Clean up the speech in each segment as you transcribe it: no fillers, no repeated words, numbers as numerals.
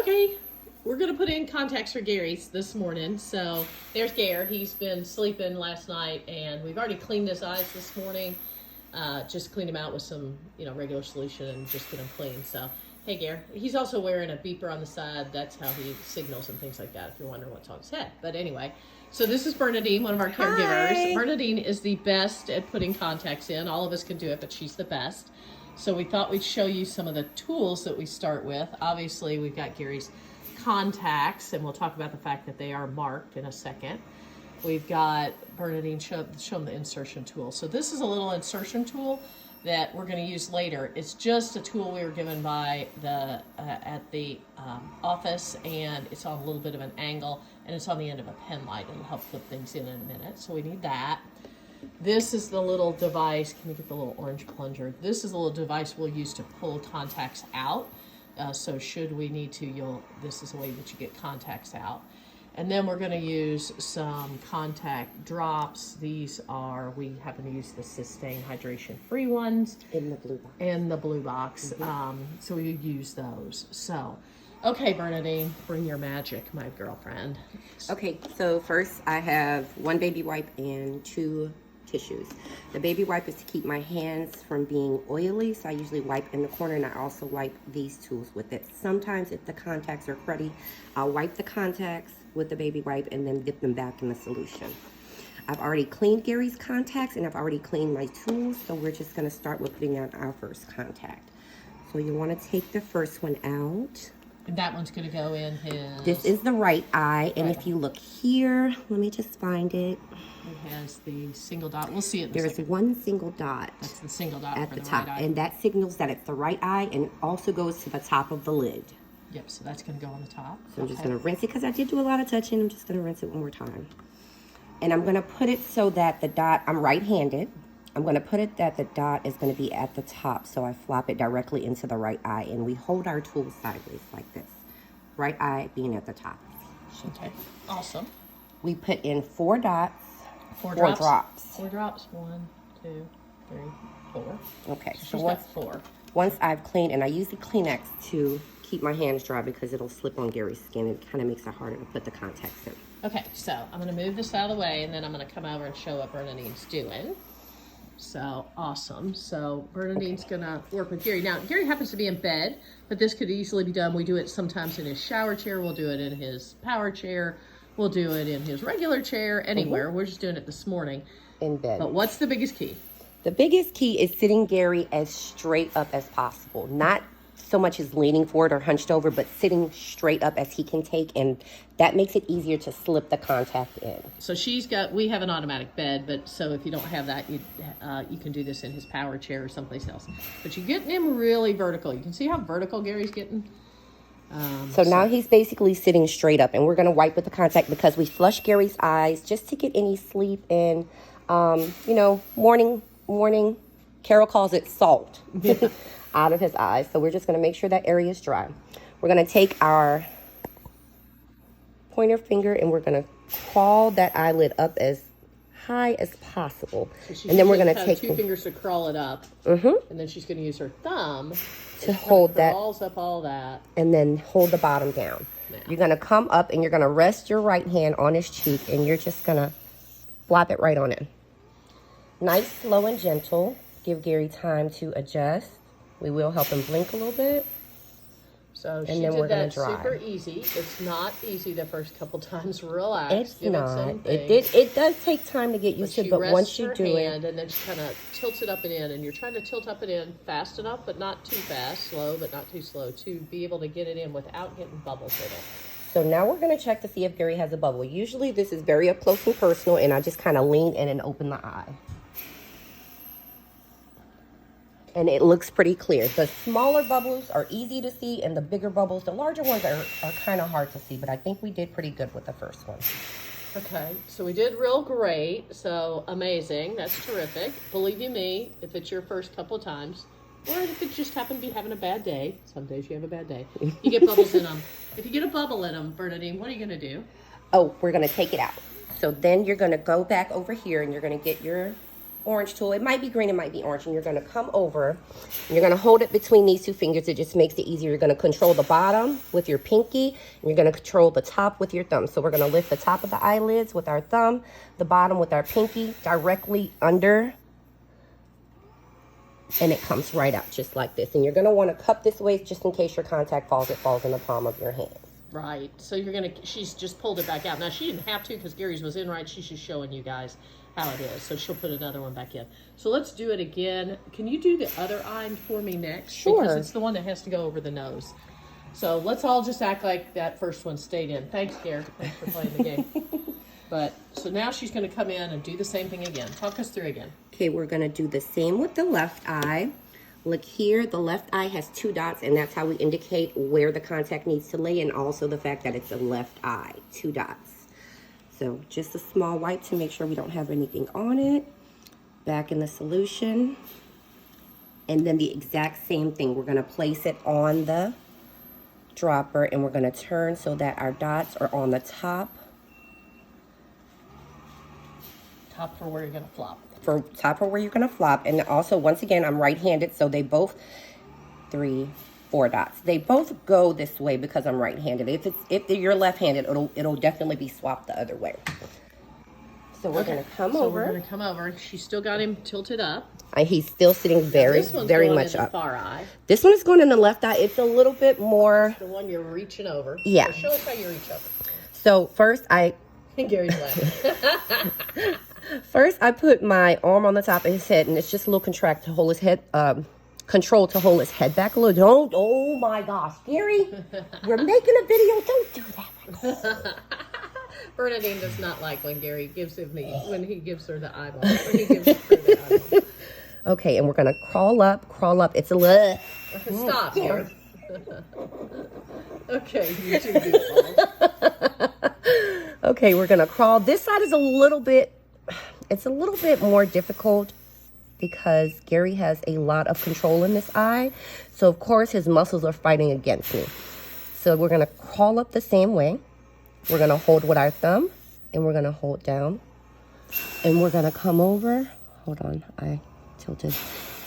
Okay, we're gonna put in contacts for Gary's this morning. So there's Gare. He's been sleeping last night, and we've already cleaned his eyes this morning. Just cleaned him out with some, regular solution and just get him clean. So, hey, Gare. He's also wearing a beeper on the side. That's how he signals and things like that, if you're wondering what's on his head. But anyway, so this is Bernadine, one of our caregivers. Hi. Bernadine is the best at putting contacts in. All of us can do it, but she's the best. So we thought we'd show you some of the tools that we start with. Obviously, we've got Gary's contacts, and we'll talk about the fact that they are marked in a second. We've got Bernadine show them the insertion tool. So this is a little insertion tool that we're going to use later. It's just a tool we were given by the at the office, and it's on a little bit of an angle, and it's on the end of a pen light. It'll help flip things in a minute. So we need that. This is the little device. Can we get the little orange plunger? This is a little device we'll use to pull contacts out. So should we need to, this is a way that you get contacts out. And then we're going to use some contact drops. These are, we happen to use the Sustain Hydration Free ones. In the blue box. In the blue box. So we use those. So, okay, Bernadine, bring your magic, my girlfriend. Okay, so first I have one baby wipe and 2 tissues. The baby wipe is to keep my hands from being oily, so I usually wipe in the corner, and I also wipe these tools with it. Sometimes if the contacts are cruddy, I'll wipe the contacts with the baby wipe and then dip them back in the solution. I've already cleaned Gary's contacts, and I've already cleaned my tools, so we're just going to start with putting on our first contact. So you want to take the first one out. And that one's going to go in his... This is the right eye, and if you look here, let me just find it. It has the single dot. We'll see it in a There's second. one single dot. That's the single dot at for the the top, right eye. and that signals that it's the right eye, and it also goes to the top of the lid. Yep, so that's going to go on the top. So I'm just going to rinse it because I did do a lot of touching. I'm just going to rinse it one more time. And I'm going to put it so that the dot, I'm right-handed. I'm going to put it that the dot is going to be at the top. So I flop it directly into the right eye. And we hold our tool sideways like this. Right eye being at the top. Okay, awesome. We put in 4 dots. 4 drops. drops. 4 drops. 1, 2, 3, 4. Okay, so once 4. Once I've cleaned, and I use the Kleenex to keep my hands dry because it'll slip on Gary's skin. It kind of makes it harder to put the contacts in. Okay, so I'm going to move this out of the way, and then I'm going to come over and show what Bernadine's doing. So, awesome. So, Bernadine's going to work with Gary. Now, Gary happens to be in bed, but this could easily be done. We do it sometimes in his shower chair. We'll do it in his power chair. We'll do it in his regular chair, anywhere. We're just doing it this morning. In bed. But what's the biggest key? The biggest key is sitting Gary as straight up as possible. Not so much as leaning forward or hunched over, but sitting straight up as he can take, and that makes it easier to slip the contact in. So we have an automatic bed, but so if you don't have that, you can do this in his power chair or someplace else. But you're getting him really vertical. You can see how vertical Gary's getting. So now he's basically sitting straight up, and we're going to wipe with the contact because we flush Gary's eyes just to get any sleep in. Morning, Carol calls it salt. Yeah. Out of his eyes. So we're just going to make sure that area is dry. We're going to take our pointer finger and we're going to crawl that eyelid up as high as possible. So and then we're going to take 2 fingers to crawl it up. And then she's going to use her thumb to hold that. Crawls up all that. And then hold the bottom down. Yeah. You're going to come up and you're going to rest your right hand on his cheek, and you're just going to flop it right on in. Nice, slow, and gentle. Give Gary time to adjust. We will help him blink a little bit. So she did that super easy. It's not easy the first couple times. Relax. It's not. It does take time to get used to, but once you do it, and then she kind of tilts it up and in, and you're trying to tilt up and in fast enough, but not too fast, slow, but not too slow, to be able to get it in without getting bubbles in it. So now we're going to check to see if Gary has a bubble. Usually this is very up close and personal, and I just kind of lean in and open the eye. And it looks pretty clear. The smaller bubbles are easy to see, and the bigger bubbles, the larger ones are kind of hard to see, but I think we did pretty good with the first one. Okay, so we did real great. So amazing. That's terrific. Believe you me, if it's your first couple of times, or if it just happened to be having a bad day, some days you have a bad day, you get bubbles in them. If you get a bubble in them, Bernadine, what are you going to do? Oh, we're going to take it out. So then you're going to go back over here, and you're going to get your orange tool. It might be green, it might be orange. And you're going to come over. And you're going to hold it between these two fingers. It just makes it easier. You're going to control the bottom with your pinky. And you're going to control the top with your thumb. So we're going to lift the top of the eyelids with our thumb. The bottom with our pinky directly under. And it comes right out just like this. And you're going to want to cup this way just in case your contact falls. It falls in the palm of your hand. Right. So you're going to, she's just pulled it back out. Now, she didn't have to because Gary's was in right. She's just showing you guys how it is. So she'll put another one back in. So let's do it again. Can you do the other eye for me next? Sure. Because it's the one that has to go over the nose. So let's all just act like that first one stayed in. Thanks, Gary. Thanks for playing the game. But, so now she's going to come in and do the same thing again. Talk us through again. Okay, we're going to do the same with the left eye. Look here, the left eye has 2 dots, and that's how we indicate where the contact needs to lay, and also the fact that it's a left eye, 2 dots. So just a small wipe to make sure we don't have anything on it. Back in the solution. And then the exact same thing. We're going to place it on the dropper, and we're going to turn so that our dots are on the top. Top for where you're going to flop. For top or where you're going to flop. And also, once again, I'm right-handed, so they both 3, 4 dots. They both go this way because I'm right-handed. If you're left-handed, it'll definitely be swapped the other way. So we're going to come over. We're going to come over. She's still got him tilted up. He's still sitting very much in up. The far eye. This one is going in the left eye. It's a little bit more. The one you're reaching over. Yeah. So show us how you reach over. So first Gary's laughing. First, I put my arm on the top of his head, and it's just a little contract to hold his head, control to hold his head back a little. Oh my gosh, Gary, we're making a video. Don't do that. Bernadine does not like when Gary gives when he gives her the eyeball. When he gives her the eyeball. Okay, and we're gonna crawl up. It's a little. Stop, Gary. Okay, you two goofballs. Okay, we're gonna crawl. This side is a little bit more difficult because Gary has a lot of control in this eye. So of course his muscles are fighting against me. So we're gonna crawl up the same way. We're gonna hold with our thumb and we're gonna hold down. And we're gonna come over. Hold on, I tilted.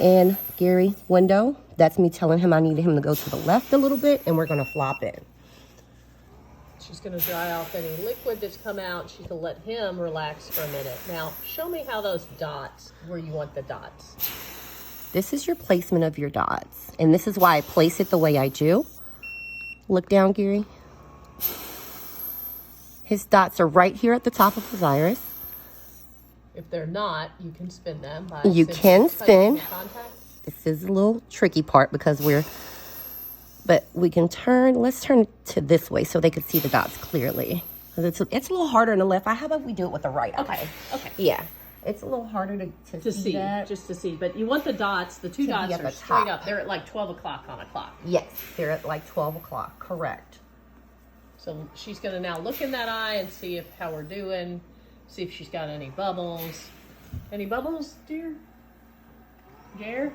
And Gary, window. That's me telling him I needed him to go to the left a little bit, and we're gonna flop in. She's going to dry off any liquid that's come out. She's going to let him relax for a minute. Now, show me how those dots, where you want the dots. This is your placement of your dots. And this is why I place it the way I do. Look down, Gary. His dots are right here at the top of his iris. If they're not, you can spin them. You can spin. This is a little tricky part because but we can turn, let's turn to this way so they can see the dots clearly. It's a little harder in the left eye. How about we do it with the right eye? Okay. Yeah, it's a little harder to see that. Just to see. But you want the dots, the 2 dots are straight up. They're at like 12 o'clock on a clock. Yes, they're at like 12 o'clock, correct. So she's going to now look in that eye and see how we're doing, see if she's got any bubbles. Any bubbles, dear? Gare?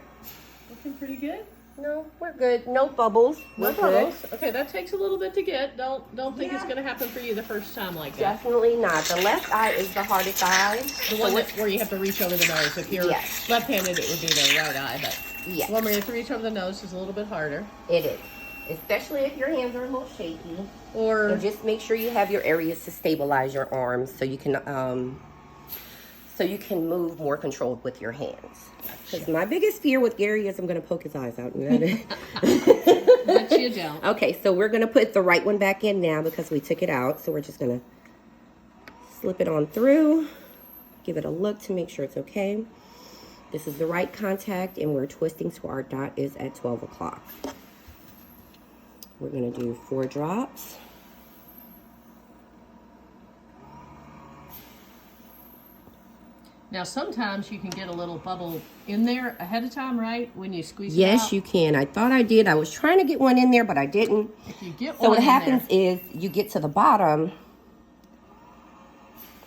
Looking pretty good? No, we're good. No bubbles. No bubbles. Okay, that takes a little bit to get. Don't think it's going to happen for you the first time like that. Definitely not. The left eye is the hardest eye. The one where you have to reach over the nose. If you're left-handed, it would be the right eye, but the one where you have to reach over the nose is a little bit harder. It is. Especially if your hands are a little shaky. Or just make sure you have your areas to stabilize your arms so you can move more controlled with your hands. Because my biggest fear with Gary is I'm going to poke his eyes out. But you don't. Okay, so we're going to put the right one back in now because we took it out. So we're just going to slip it on through, give it a look to make sure it's okay. This is the right contact, and we're twisting so our dot is at 12 o'clock. We're going to do 4 drops. Now, sometimes you can get a little bubble in there ahead of time, right? When you squeeze it out. Yes, you can. I thought I did. I was trying to get one in there, but I didn't. If you get so what happens is you get to the bottom.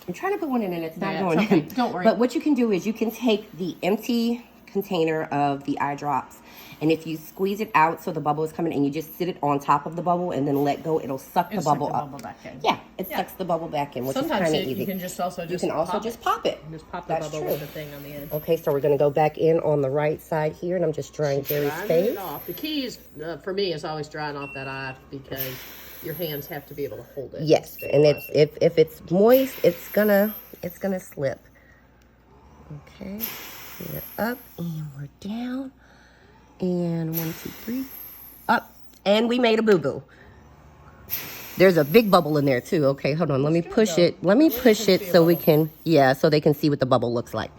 I'm trying to put one in and it's not going in. Don't worry. But what you can do is you can take the empty container of the eye drops And if you squeeze it out so the bubble is coming and you just sit it on top of the bubble and then let go, it'll suck the bubble up. Bubble back in. Yeah, it sucks the bubble back in, which Sometimes is kind of easy. You can just also just pop it. Just pop the bubble with the thing on the end. Okay, so we're going to go back in on the right side here, and I'm just drying Gary's face. It off. The key is, for me, is always drying off that eye because your hands have to be able to hold it. Yes, and if it's moist, it's gonna slip. Okay, we're up and we're down, and 1, 2, 3, up, and we made a boo-boo. There's a big bubble in there too. Okay, hold on. Let me push it. Let me push it so we can, so they can see what the bubble looks like.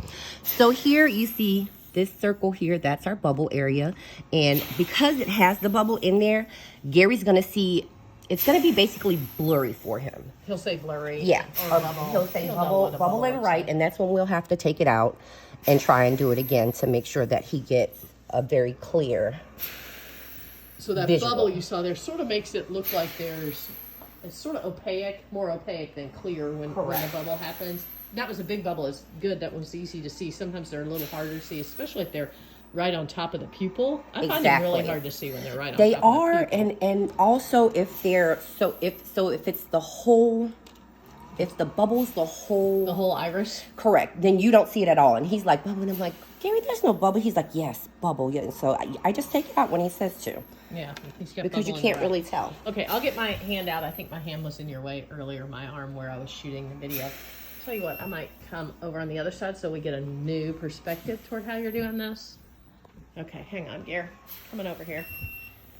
So here you see this circle here. That's our bubble area, and because it has the bubble in there, Gary's gonna see. It's going to be basically blurry for him. He'll say blurry. Yeah. Or bubble. He'll say bubble and right, and that's when we'll have to take it out and try and do it again to make sure that he gets a very clear So that visual. bubble you saw there sort of makes it look like it's sort of opaque, more opaque than clear when the bubble happens. That was a big bubble. It's good. That was easy to see. Sometimes they're a little harder to see, especially if they're right on top of the pupil. I find them really hard to see when they're right on top of the pupil. They are, and also if they're if it's the whole, if the bubble's the whole iris, correct, then you don't see it at all. And he's like, bubble, and I'm like, Gary, there's no bubble. He's like, yes, bubble. Yeah. And so I just take it out when he says to. Yeah, because you can't really tell. Okay, I'll get my hand out. I think my hand was in your way earlier, my arm where I was shooting the video. Tell you what, I might come over on the other side so we get a new perspective toward how you're doing this. Okay, hang on, Gare. Coming over here.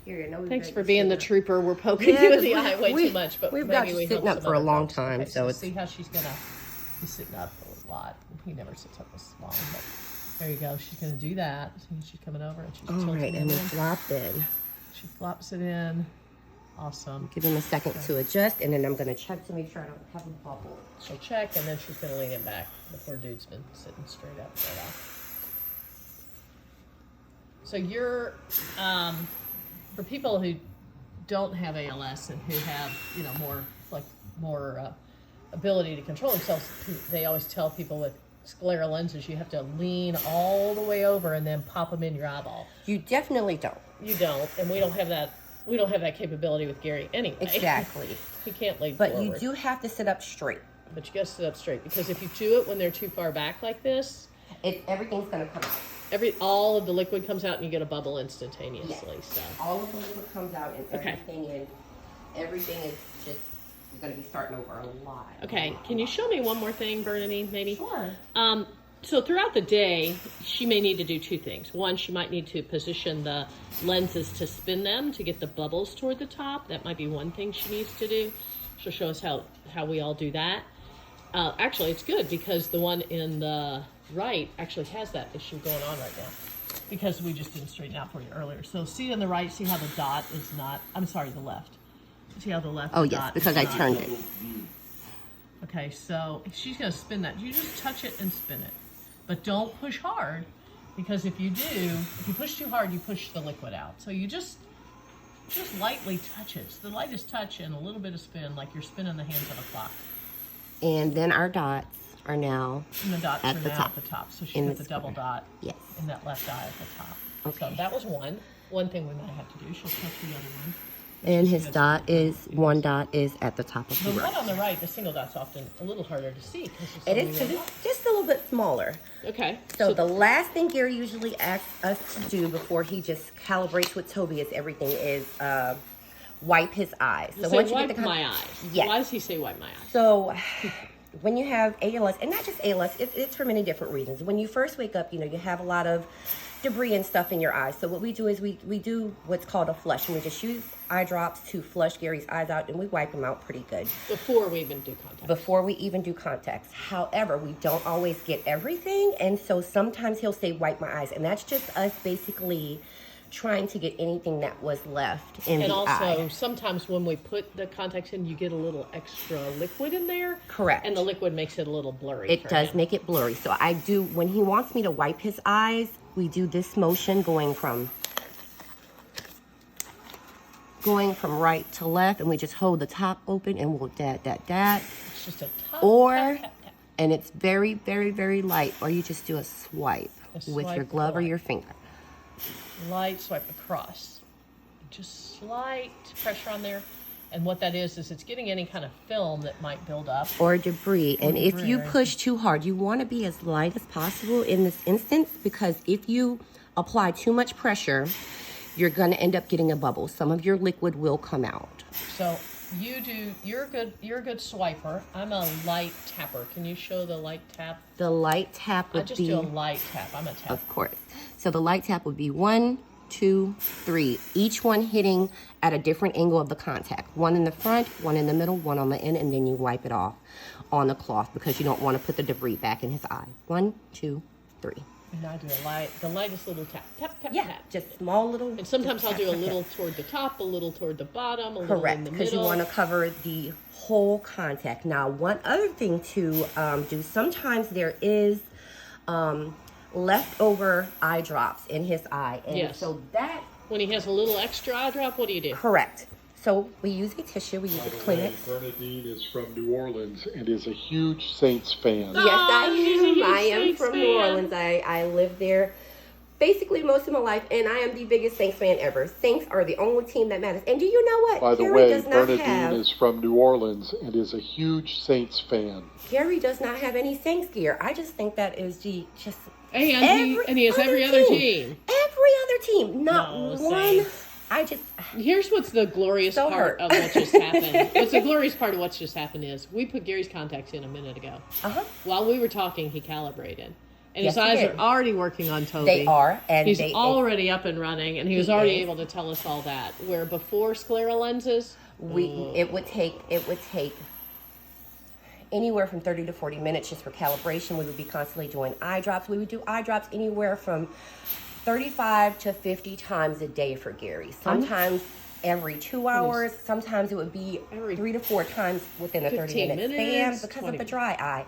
Thanks for being the trooper. We're poking you in the eye way too much, but we've got you sitting up for a long time, okay, so it's... see how she's gonna be sitting up a lot. He never sits up this long, but there you go. She's gonna do that. She's coming over and she's tilting it and we flop in. She flops it in. Awesome. Give him a second to adjust, and then I'm gonna check to make sure I don't have a bubble. She'll check, and then she's gonna lean it back. The poor dude's been sitting straight up right off. So you're, for people who don't have ALS and who have, more ability to control themselves, they always tell people with scleral lenses, you have to lean all the way over and then pop them in your eyeball. You definitely don't. You don't, and we don't have that. We don't have that capability with Gary anyway. Exactly. He can't lean but forward. You do have to sit up straight. But you got to sit up straight, because if you do it when they're too far back like this, everything's gonna come out. All of the liquid comes out and you get a bubble instantaneously. Yes. So all of the liquid comes out and everything is just going to be starting over a lot. Okay, can you show me one more thing, Bernadine, maybe? Sure. So throughout the day, she may need to do two things. One, she might need to position the lenses to spin them to get the bubbles toward the top. That might be one thing she needs to do. She'll show us how we all do that. Actually, it's good because the one in the right actually has that issue going on right now, because we just didn't straighten out for you earlier. So see on the right, see how the dot is not, I'm sorry, the left. See how the left dot yes, because I turned it. Okay, so if she's going to spin that, you just touch it and spin it. But don't push hard, because if you push too hard, you push the liquid out. So you just lightly touch it. It's the lightest touch and a little bit of spin, like you're spinning the hands of a clock. And then our dots are now at the top. So she's got the double dot in that left eye at the top. Okay. So that was one thing we might have to do. She'll touch the other one. And one dot is at the top of the right. right. The one on the right, the single dot's often a little harder to see. It is, because it's just a little bit smaller. Okay. So the last thing Gary usually asks us to do before he just calibrates with Toby is wipe his eyes. So once you get my eyes. Yes. Why does he say wipe my eyes? So when you have ALS, and not just ALS, it's for many different reasons. When you first wake up, you have a lot of debris and stuff in your eyes. So what we do is we do what's called a flush, and we just use eye drops to flush Gary's eyes out, and we wipe them out pretty good. Before we even do contacts. However, we don't always get everything, and so sometimes he'll say wipe my eyes, and that's just us basically trying to get anything that was left in the eye. And also, sometimes when we put the contacts in, you get a little extra liquid in there. Correct. And the liquid makes it a little blurry. It does make it blurry. So I do, when he wants me to wipe his eyes, we do this motion going from right to left, and we just hold the top open, and we'll dab. It's just a top, tap. And it's very, very, very light, or you just do a swipe with your glove or your finger. Light swipe across. Just slight pressure on there. And what that is it's getting any kind of film that might build up. Or debris. And if you debris. push too hard, you want to be as light as possible in this instance, because if you apply too much pressure, you're going to end up getting a bubble. Some of your liquid will come out. So you're a good swiper. I'm a light tapper. Can you show the light tap? The light tap would I just be... do a light tap. I'm a tap. Of course. So the light tap would be 1, 2, 3. Each one hitting at a different angle of the contact. One in the front, one in the middle, one on the end, and then you wipe it off on the cloth because you don't want to put the debris back in his eye. 1, 2, 3. And I do the lightest little tap, tap, tap, Yeah, tap. just small little... And sometimes I'll do a little toward the top, a little toward the bottom, a little in Correct, the because you middle. want to cover the whole contact. Now, one other thing to do, sometimes there is leftover eye drops in his eye. And Yes. so that... When he has a little extra eye drop, what do you do? Correct. So we use a tissue, we use a Kleenex. Bernadine is from New Orleans and is a huge Saints fan. Yes, I she's a huge am. I am Saints from fan. New Orleans. I lived there basically most of my life, and I am the biggest Saints fan ever. Saints are the only team that matters. And do you know what? By the Gary way, does not Bernadine have... is from New Orleans and is a huge Saints fan. Gary does not have any Saints gear. I just think that is just... And he has every other team. Every other team. Not No, one. Saints. I just... Here's what's the glorious So part hurt. of what just happened. What's the glorious part of what's just happened is we put Gary's contacts in a minute ago. Uh-huh. While we were talking, he calibrated. And Yes, his he eyes did. are already working on Toby. They are. And He's they... already up and running, and he was He already is. able to tell us all that. Where before Scleral Lenses, It would take anywhere from 30 to 40 minutes just for calibration. We would be constantly doing eye drops. We would do eye drops anywhere from 35 to 50 times a day for Gary. Sometimes every 2 hours. Sometimes it would be Every 3 to 4 times within a 15 30-minute span minutes, because 20 of the dry eye.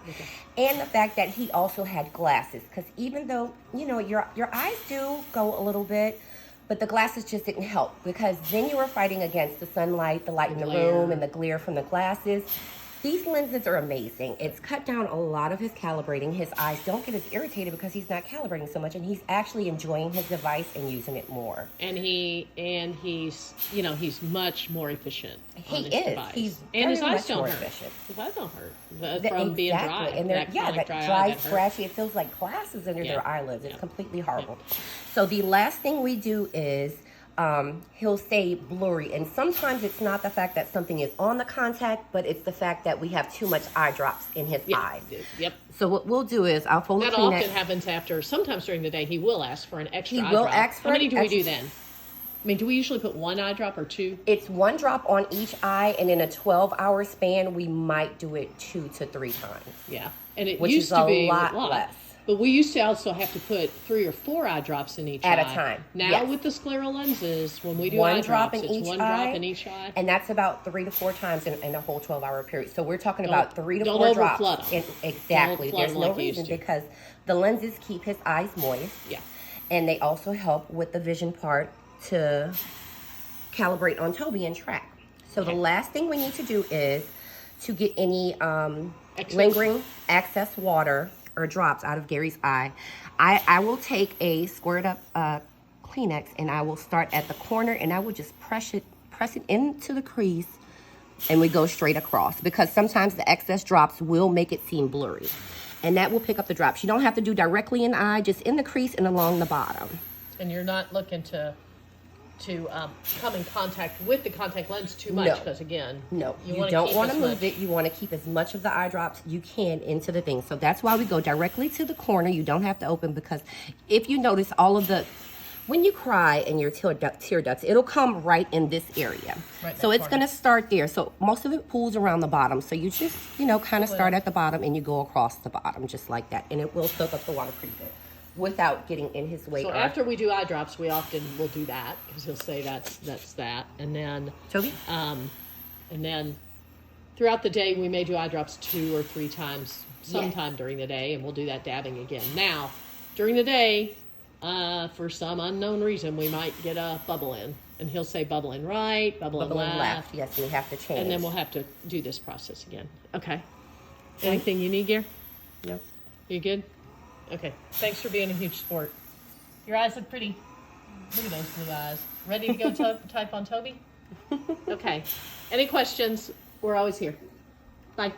And the fact that he also had glasses. Because even though, your eyes do go a little bit, but the glasses just didn't help, because then you were fighting against the sunlight, the light in the glare. room, and the glare from the glasses. These lenses are amazing. It's cut down a lot of his calibrating. His eyes don't get as irritated because he's not calibrating so much, and he's actually enjoying his device and using it more. and he's much more efficient He on his is. device. He's and his very eyes much don't more hurt. efficient. His eyes don't hurt Exactly. from being dry. And they're, that that chronic dry, eye that hurts. scratchy. It feels like glasses under Yeah. their eyelids. It's Yeah. completely horrible. So the last thing we do is he'll say blurry. And sometimes it's not the fact that something is on the contact, but it's the fact that we have too much eye drops in his eyes. Yep. So what we'll do is I'll fold That a Kleenex. often happens after, sometimes during the day, he will ask for an extra He eye will drop. ask for How many an do we do extra- then? I mean, do we usually put one eye drop or two? It's 1 drop on each eye, and in a 12-hour span, we might do it 2 to 3 times. Yeah. And it Which used is to a be lot less. But we used to also have to put 3 or 4 eye drops in each At a eye. time, Now yes. with the scleral lenses, when we do 1 eye drop drops, in it's each 1 eye, drop in each eye. and that's about 3 to 4 times in a whole 12-hour period. So we're talking Don't- about 3 to don't 4 drops. overflood 'em. Exactly. Don't flood There's 'em no like you used reason, to. because the lenses keep his eyes moist, Yeah. and they also help with the vision part to calibrate on Toby and track. So the Okay. last thing we need to do is to get any Excess. lingering excess water or drops out of Gary's eye. I will take a squared up Kleenex, and I will start at the corner, and I will just press it into the crease, and we go straight across, because sometimes the excess drops will make it seem blurry, and that will pick up the drops. You don't have to do directly in the eye, just in the crease and along the bottom. And you're not looking to come in contact with the contact lens too much, No. because again, No, you wanna don't keep want to as move much- it. You want to keep as much of the eye drops you can into the thing. So that's why we go directly to the corner. You don't have to open, because if you notice when you cry and your tear ducts, it'll come right in this area. Right in So that it's corner. going to start there. So most of it pools around the bottom. So you just, kind of start at the bottom and you go across the bottom just like that. And it will soak up the water pretty good without getting in his way. So after we do eye drops, we often will do that, because he'll say that's that, and then Toby? and then throughout the day we may do eye drops 2 or 3 times sometime during the day, and we'll do that dabbing again. Now during the day, for some unknown reason, we might get a bubble in, and he'll say bubble in right, bubble in left, Yes, we have to change. and then we'll have to do this process again. Okay. Anything you need, Gear? No. You good? Okay. Thanks for being a huge sport. Your eyes look pretty. Look at those blue eyes. Ready to go type on Toby? Okay. Any questions? We're always here. Bye.